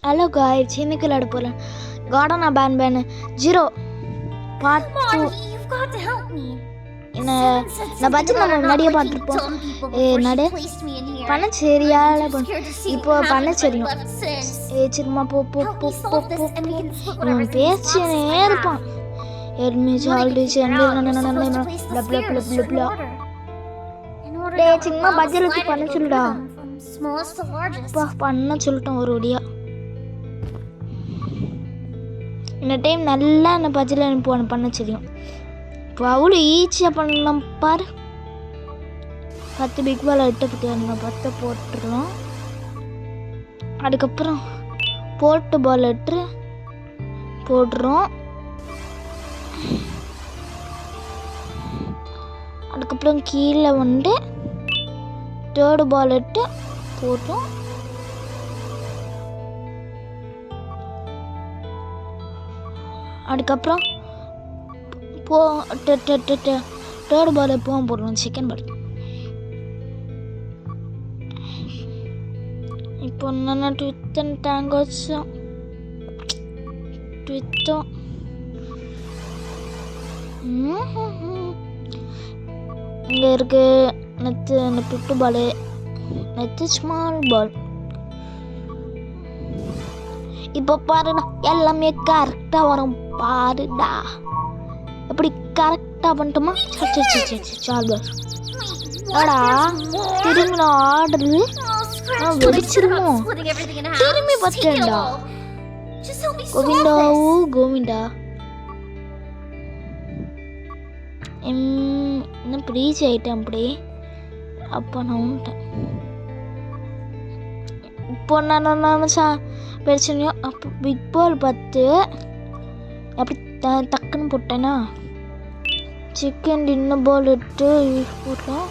Hello guys, இன்னைக்கு விளையாட போகிறேன் கார்டன் அபேண்ட்மெண்ட் 0 பார்ட் 2. என்ன நான் பட்ஜெட் நம்ம முன்னாடியே பார்த்துருப்போம். நடு பண்ணச்சேரியால் இப்போ பண்ணச்சேரியும் சரிம்மா போ போ போ போ போ இவன் பேசினே இருப்பான். சும்மா பட்ஜெட் வச்சு பண்ண சொல்லுடா. பண்ண சொல்லிட்டோம் ஒரு வழியா. இந்த டைம் நல்லா அந்த பட்ஜெட்டில் அனுப்புவானு பண்ண தெரியும். இப்போ அவ்வளோ ஈஸியாக பண்ணலாம் பாரு. 10 பிக் பால் 8 பற்றி 10 போட்டுருலாம். அதுக்கப்புறம் போட்டு பால் 8 போடுறோம். அதுக்கப்புறம் கீழே வந்து 3rd பால் 8 போட்டோம். அதுக்கப்புறம் தேர்ட் பால் எப்பவும் போடுறோம், செகண்ட் பால். இப்போ நான் ட்வித்தன் டேங்க் வச்சோம். ட்வித்தம் இங்கே இருக்கு. நெத்து அந்த பிட்டு பால், நெத்து ஸ்மால் பால். இப்போ பாருடா, எல்லாமே கரெக்டாக வரும் பாருடா. எப்படி கரெக்டாக பண்ணிட்டோமா? சால் பால் ஆடா. திரும்பி நான் ஆர்டரு வெடிச்சிருமோ? திரும்பி பார்த்தேன்டா. கோவிந்தாவூ கோவிந்தா. இன்னும் ப்ரீச் ஆகிட்டேன் அப்படி. அப்போ நான் வந்துட்டேன். இப்போ நான் பிரச்சனையோ அப்போ பிக் பால் 10 அப்படி டக்குன்னு போட்டேன்னா சிக்கன் டின்னர் பால் 8 போட்டோம்.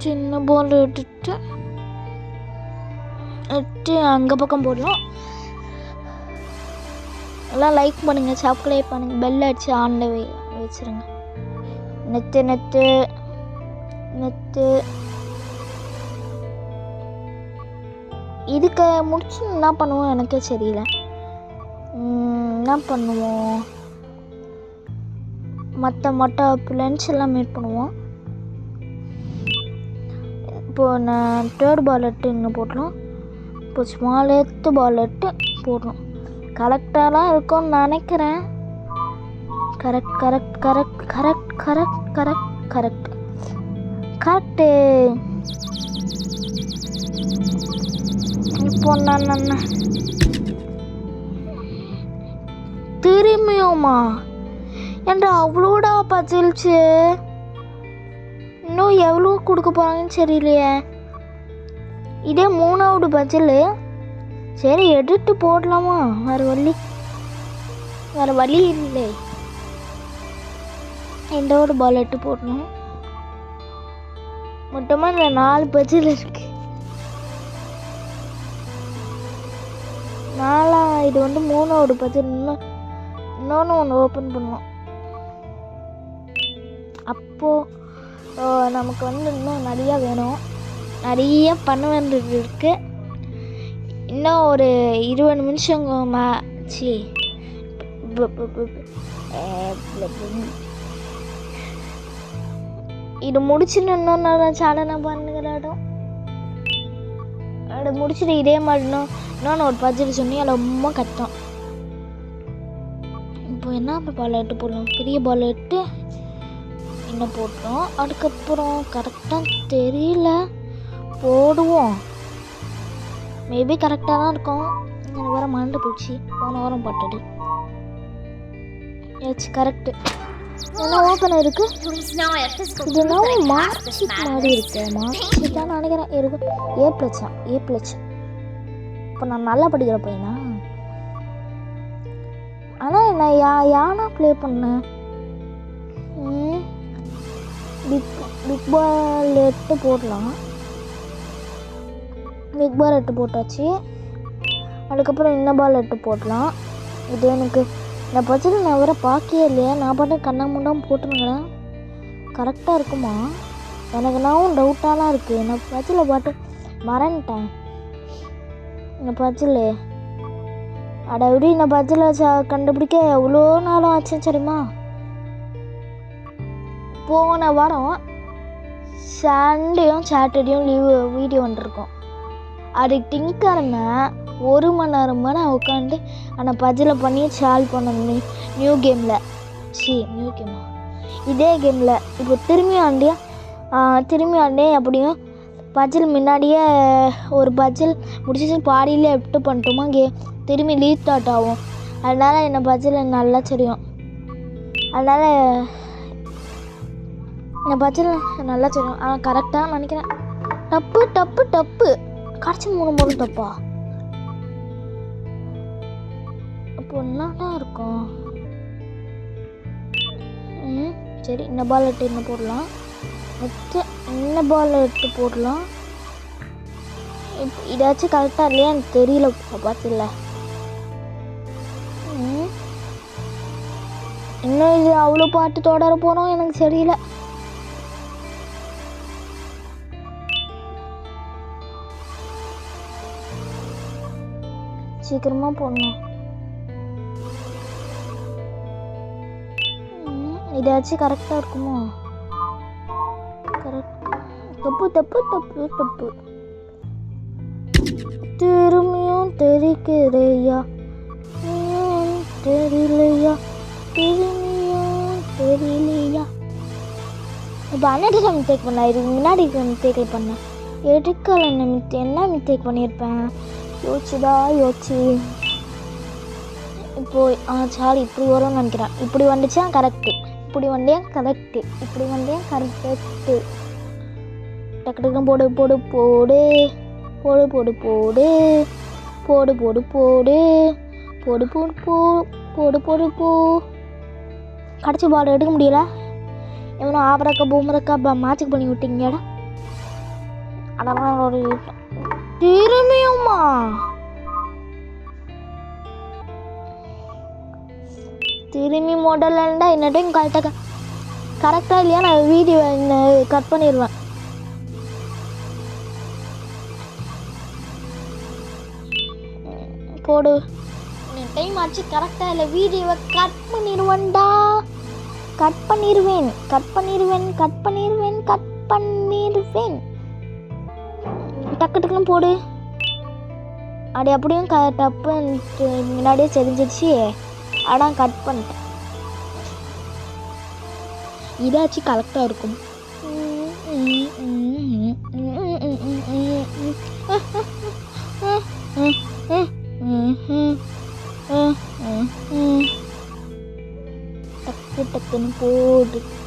சின்ன பால் 8 அங்கே பக்கம் போடலாம். எல்லாம் லைக் பண்ணுங்கள், சப்ஸ்கிரைப் பண்ணுங்கள், பெல் அடிச்சு ஆன்ல வச்சுருங்க. நெத்து நெத்து நெத்து இதுக்கு முடிச்சு என்ன பண்ணுவோம் எனக்கே தெரியல. என்ன பண்ணுவோம்? மற்ற பிளான்ஸ் எல்லாம் மேட் பண்ணுவோம். இப்போது நான் 3rd பால் 8 இங்கே போட்டோம். இப்போ ஸ்மால் 8 பால் 8 போடணும். கரெக்டாலாம் இருக்கும்னு நினைக்கிறேன். Correct correct correct correct correct correct correct correct. இப்போ நான் திரும்பியுமா என்ற அவ்வளோடா பச்சில்ச்சு. இன்னும் எவ்வளோ கொடுக்க போகிறாங்கன்னு தெரியலையே. இதே 3வது பச்சில். சரி எடுத்து போடலாமா? வேறு வழி இல்லை. இந்த ஒரு பால் 8 போடணும். மொத்தமாக இந்த 4 பச்சில் இருக்கு. இது வந்து 3வது பச்சில். இன்னொன்று ஒன்று ஓப்பன் பண்ணுவோம். அப்போது நமக்கு வந்து இன்னும் நிறையா வேணும். நிறைய பண்ண வேண்டியது இருக்குது. இன்னும் ஒரு 20 நிமிஷம் மேட்சி. இது முடிச்சுட்டு இன்னும் நல்லா சாடனை பண்ணுகிறோம். அதை முடிச்சுட்டு இதே மாதிரி இன்னொன்று ஒரு பட்ஜெட் சொன்னி அதில் ரொம்ப கஷ்டம். இப்போ என்ன பால் 8 போடலாம்? பெரிய பால் 8 என்ன போட்டோம். அதுக்கப்புறம் கரெக்டாக தெரியல, போடுவோம். மேபி கரெக்டாக தான் இருக்கும். எனக்கு வர மறந்து போச்சு, போன வாரம் போட்டது. S correct. என்ன ஓப்பன் இருக்கு? இதெல்லாம் மார்க் ஷீட் மாதிரி இருக்கு. மார்க் ஷீட் தான் நினைக்கிறேன் இருக்கும். A+. இப்போ நான் நல்லா படிக்கிற பையனா? ஆனால் நான் யானா ப்ளே பண்ணேன். பிக் பால் 8 போடலாம். பிக் பால் 8 போட்டாச்சு. அதுக்கப்புறம் இன்ன பால் 8 போடலாம். இது எனக்கு இந்த பட்ஜெட்டில் நான் வேறு பார்க்கவே இல்லையா. நான் பாட்டு கண்ணா முண்டாமல் போட்டுருங்களேன். கரெக்டாக இருக்குமா? எனக்கு நாவும் டவுட்டாலாம் இருக்குது. நான் பட்ஜெட்டில் பாட்டு மறந்துட்டேன். இந்த பஜ்ஜில் அட எப்படி இந்த பஜ்ஜில் கண்டுபிடிக்க எவ்வளோ நாளும் ஆச்சு சரிம்மா. போன வாரம் சண்டேயும் சாட்டர்டேயும் லீவு வீடியோ வந்துருக்கோம். அது டிங்கர்னா 1 மணி நேரம் உட்காந்து அந்த பஜ்ஜில் பண்ணி சால்வ் பண்ண நியூ கேமில் இதே கேமில் இப்போ திரும்பி ஆண்டே அப்படியும் பஜ்ஜில் முன்னாடியே ஒரு பஜ்ஜில் முடிச்சு பாதியிலே எட்டு பண்ணிட்டோமா திரும்பி ரீஸ்டார்ட் ஆகும். அதனால் என்ன பஜ்ஜில் நல்லா தெரியும். அதனால் இந்த பஜ்ஜில் நல்லா தெரியும். கரெக்டாக நினைக்கிறேன். டப்பு கடைசி 3 முறை தப்பா? அப்போ என்னடா இருக்கும்? சரி இந்த பால் எடுத்து என்ன போடலாம், இந்த பால் எடுத்து போடலாம். இப்போ இதாச்சும் கரெக்டாக இல்லையா எனக்கு தெரியல. பார்த்துல இன்னும் இது அவ்வளோ பாட்டு தொடர போகிறோம் எனக்கு தெரியல. சீக்கிரமா போடணும். இதாச்சும் கரெக்டாக இருக்குமோ? கரெக்ட். தப்பு திரும்பியும் தெரிக்கிறையா, தெரியலையா, திரும்பியும் தெரியலையா. இப்போ அன்னைக்கு மிஸ்டேக் பண்ண, இதுக்கு முன்னாடி மிஸ்டேக் பண்ணேன். எடுக்கல என்ன மிஸ்டேக் பண்ணியிருப்பேன்? யோசிச்சு இப்போ சாரி இப்படி வரும்னு நினைக்கிறேன். இப்படி வந்துச்சா கரெக்டு, இப்படி வண்டியா கரெக்டு, இப்படி வண்டியா கரெக்டு. டக்கு டக்குன்னு போடு போடு போடு போடு போடு போடு போடு போடு போடு போடு போடு போ போடு போடு போ. கடைசி பால் எடுக்க முடியல. எவனோ ஆபரக்கா பூமரக்கா மேட்சுக்கு பண்ணி விட்டீங்கடா. அதெல்லாம் ஒரு திரும்பியுமா திரும்பி மாடல் இருந்தா என்ன டைம் கரெக்டாக இல்லையா நான் வீடியோ கட் பண்ணிடுவேன். போடு டைம் ஆச்சு. கரெக்டாக இல்லை வீடியோவை கட் பண்ணிடுவேன்டா. கட் பண்ணிடுவேன். டக்கு டக்குன்னு போடு. அப்படி அப்படியும் டப்பு முன்னாடியே தெரிஞ்சிடுச்சு. ஆனால் கட் பண்ணிட்டேன். இதாச்சும் கரெக்டாக இருக்கும்.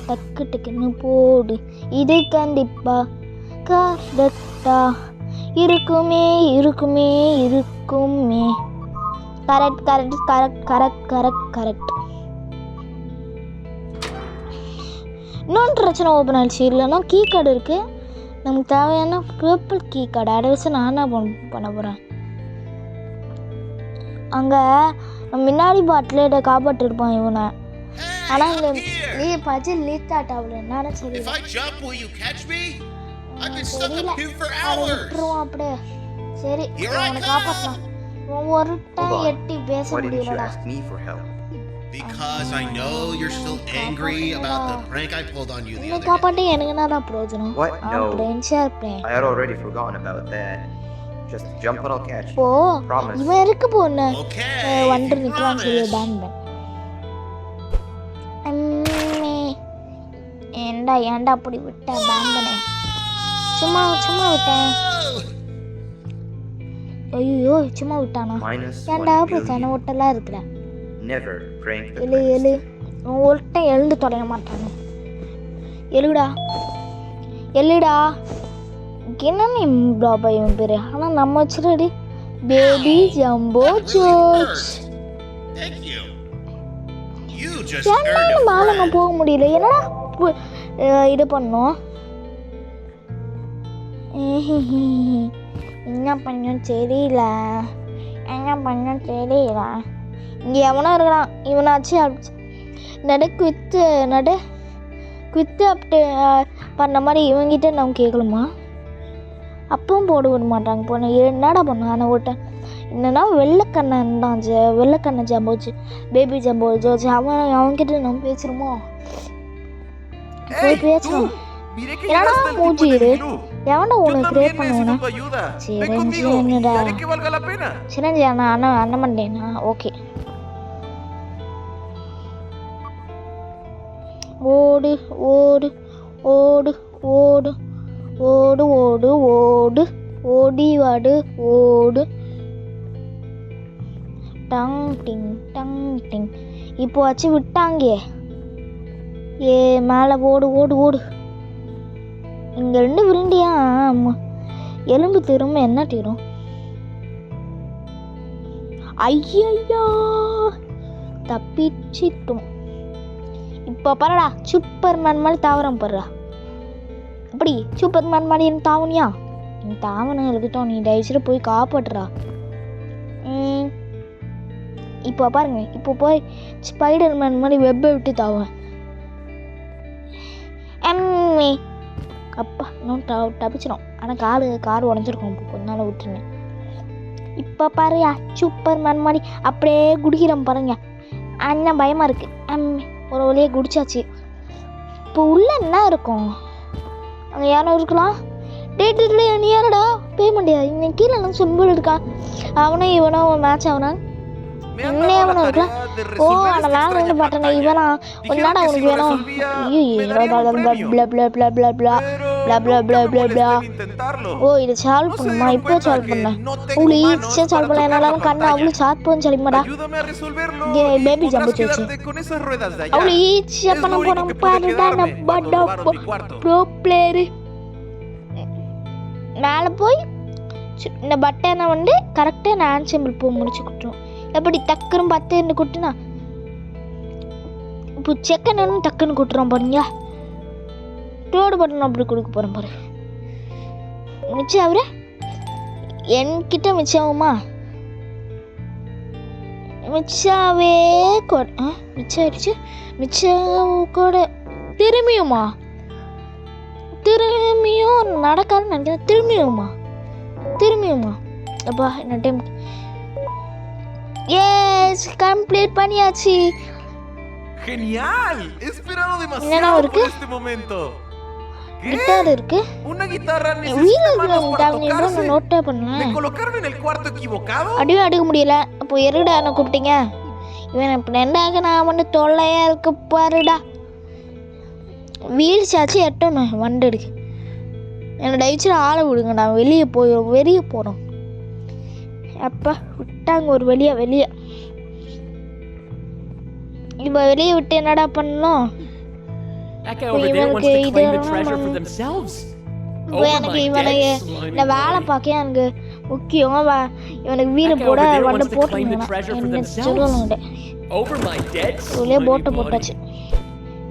டக்கு டக்குன்னு போடு. இது கண்டிப்பா கரெக்டா இருக்குமே. கரெக்ட். இன்னொன்று பிரச்சனை ஓப்பன் ஆயிடுச்சு. இல்லைன்னா கீ கார்டு இருக்குது. நமக்கு தேவையான பர்பிள் கீ கார்டு அதை வச்சு நான் என்ன பண்ண போகிறேன். அங்கே முன்னாடி பாட்டில் காப்பாற்றிருப்பான் இவனை. ஆனால் இந்த பஜ்ஜில் லீக் ஆட் ஆகல. என்னன்னு தெரியல. விட்டுருவான் அப்படியே. சரி அவனை காப்பாற்றலாம். ஒரு டைம் எட்டி பேச முடியலடா. Because I know you're still angry about the prank I pulled on you the other day. காப்பாட்டி எனக்கு என்னடா பிரயோஜனம்? What? No. I had already forgotten about that. Just jump and I'll catch you. Promise. இவன் இருக்கு போன வந்து நிக்கிறான் சொல்லி pan. ஏன்டா அப்படி விட்ட பேன் பண்ணே? சும்மா விட்டேன். ஐயோ சும்மா விட்டானா? ஏன்டா பிரச்சனை ஒட்டலாம் இருக்குற? Never prank the எழு ஒருத்த எழுந்து தொலைய மாட்டானே. எழுடா என்ன நீ பாபா இவன் பேரு. ஆனால் நம்ம வச்சுருடி பேபி ஜம்போ ஜோர்ஜ். ஏன்னா மேலே போக முடியல. என்னடா இது பண்ணோம். என்ன பண்ணோம் தெரியல. இங்கே எவனா இருக்கிறான். இவனாச்சு குவித்து அப்படி பண்ண மாதிரி இவங்கிட்ட நம்ம கேட்கலாமா? அப்பவும் போட விட மாட்டாங்க. போன என்னடா பண்ண ஆனால் விட்டேன். என்னன்னா வெள்ளைக்கண்ணன் தான் வெள்ளைக்கண்ணன் ஜம்போச்சு பேபி ஜம்போ ஜோச்சு அவன்கிட்ட நம்ம பேசுகிறோமோ போய் பேசலாம். என்னடா மூஞ்சி இது எவன்டா உனக்கு கிரியேட் பண்ணுவேனா? சிரஞ்சி என்னடா சிரஞ்சி அண்ணன் பண்ணேனா? ஓகே ஓடு ஓடு ஓடு ஓடு ஓடு ஓடு ஓடு ஓடி வாடு ஓடு டங் டிங் டங் டிங். இப்போ வச்சு விட்டாங்க. ஏ மேலே ஓடு ஓடு ஓடு. இங்கே ரெண்டு விருண்டியா எலும்பு திரும்ப என்ன தீரும்? ஐயா தப்பிச்சிட்டும். இப்போ பரடா சூப்பர்மேன் மாதிரி தாவரம் படுறா. அப்படி சூப்பர்மேன் மாதிரி எனக்கு தாவனியா? நீ தாவனம் எழுதிட்டோம். நீ தயவுசெய்து போய் காப்பாட்டுறா. இப்போ பாருங்க, இப்போ போய் ஸ்பைடர்மேன் மாதிரி வெப்பை விட்டு தாவேன். அப்பா இன்னும் தப்பிச்சிடும். ஆனால் கார் உடஞ்சிருக்கும். கொஞ்ச நாள் விட்டுருங்க. இப்போ பாருயா சூப்பர்மேன் மாதிரி அப்படியே குடிக்கிறோம் பாருங்க. அண்ணன் பயமாக இருக்குது. ஒரு வழியாக குடிச்சாச்சு. இப்போ உள்ள என்ன இருக்கும்? அங்கே யாரும் இருக்கலாம். டேட்டு நீ யாரடா பேமெண்ட் இன்னைக்கு கீழே என்ன சிம்பிள் இருக்கா? அவனும் இவனும் மேட்ச் ஆகுனா இன்னும் இருக்கலாம். ஓ அந்த மேலே இருந்து பார்த்தேன் இவனா ஒன்னாடா உனக்கு வேணும். ஓ இதை சால்வ் பண்ணுமா? இப்போ சால்வ் பண்ண உங்களுக்கு ஈஸியாக சால்வ் பண்ண. என்னாலும் கண்ணு அவ்வளோ சாப்பிடுன்னு சொல்லிமாடா. பேபி ஜம்பு வச்சு அவ்வளோ ஈஸியாக பண்ண போனோம் பாருடா. ப்ரோ பிளேயரு மேலே போய் இந்த பட்டனை வந்து கரெக்டாக நான் ஆன்சிம்பிள் பூ முடிச்சு கொடுத்துருவோம். எப்படி டக்குன்னு 10 கொடுத்துனா இப்போ செக்கன்னு டக்குன்னு கொடுத்துருவோம் பாருங்க. டோடு பட்டன் அப்படி கொடுக்க போகிறோம் பாரு. மிச்சம் அவரு என்கிட்ட மிச்சாவுமா? மிச்சாவே மிச்சம் ஆயிடுச்சு. மிச்சம் கூட திரும்பியுமா? திரும்பியும் நடக்காதுன்னு நினைக்கிறேன். திரும்பியுமா? அப்பா என்ன டைம். எஸ் கம்ப்ளீட் பண்ணியாச்சு. Genial. He esperado demasiado por este momento. Guitar இருக்கு. Una guitarra நோட் பண்ணல. ¿Me colocaron en el cuarto equivocado? அடியும் அடிக்க முடியல. அப்போ எருடா என்ன கூப்பிட்டீங்க? இவன் இப்போ ரெண்டாக நான் வந்து தொல்லையா இருக்கு பாருடா. வீல் சாச்சு எட்டணும் வண்டு எடுக்கு. என்னை தயவுச்சு ஆளை விடுங்கடா. வெளியே போகிறோம். அப்போ விட்டாங்க ஒரு வெளியே. இப்போ வெளியே விட்டு என்னடா பண்ணணும்? இவனுக்கு இது எனக்கு இந்த வேலை பார்க்க எனக்கு முக்கியம். இவனுக்கு வீடு போட வண்டு போட்டு சொல்லுவாங்க. இவ்வளோ போட்டை போட்டாச்சு.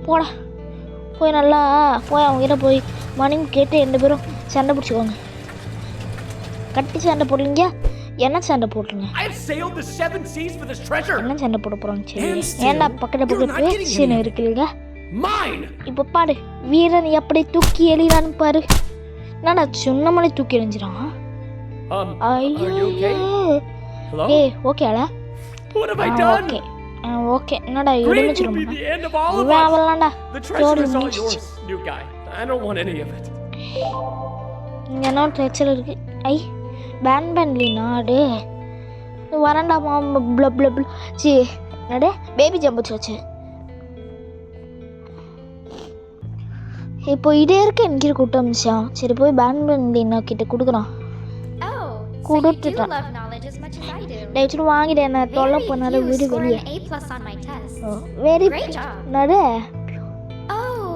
போடா போய் நல்லா போய் அவங்ககிட்ட போய் மணி கேட்டு 2 பேரும் சண்டை பிடிச்சிக்கோங்க. கட்டி சண்டை போடுறீங்க. என்ன சண்டை போட்டுருங்க. என்ன சண்டை போட போகிறாங்க? சரி ஏன்டா பக்கத்தில் பேசின்னு இருக்குல்ல. இப்போ பாரு வீரன் எப்படி தூக்கி எறிகிறான்னு பாரு. என்னடா சொன்ன மாதிரி தூக்கி எறிஞ்சிடான். ஏய் ஓகேடா ஓகே ஓகே. என்னடா இடிச்சிரும் இவன் அவளாண்டா இங்கே என்ன பிரச்சனை இருக்கு? பேன் பண்ணலி நாடு வரண்டாமா சி என்னடே பேபி ஜம்பு வச்சு. இப்போ இதே இருக்க என்கிட்ட கூட்டம் மிஷம். சரி போய் பேன் பண்ணலினா கிட்ட கொடுக்குறான். கொடுத்துட்டான். தயவுச்சு வாங்கிட்டு என்ன தொல்லை பண்ணால வீடு வெளியே. வெரி நடு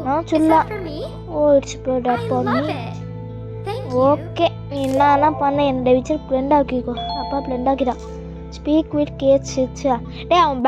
நான் சொல்ல. ஓ இட்ஸ் ஓகே நீ என்ன பண்ண என் தயவுச்சு ஃப்ரெண்ட் ஆக்கிக்கோ. அப்பா ஃப்ரெண்ட் ஆக்கிட்டான். ஸ்பீக் வித் கேட்ஸ் டே அவன்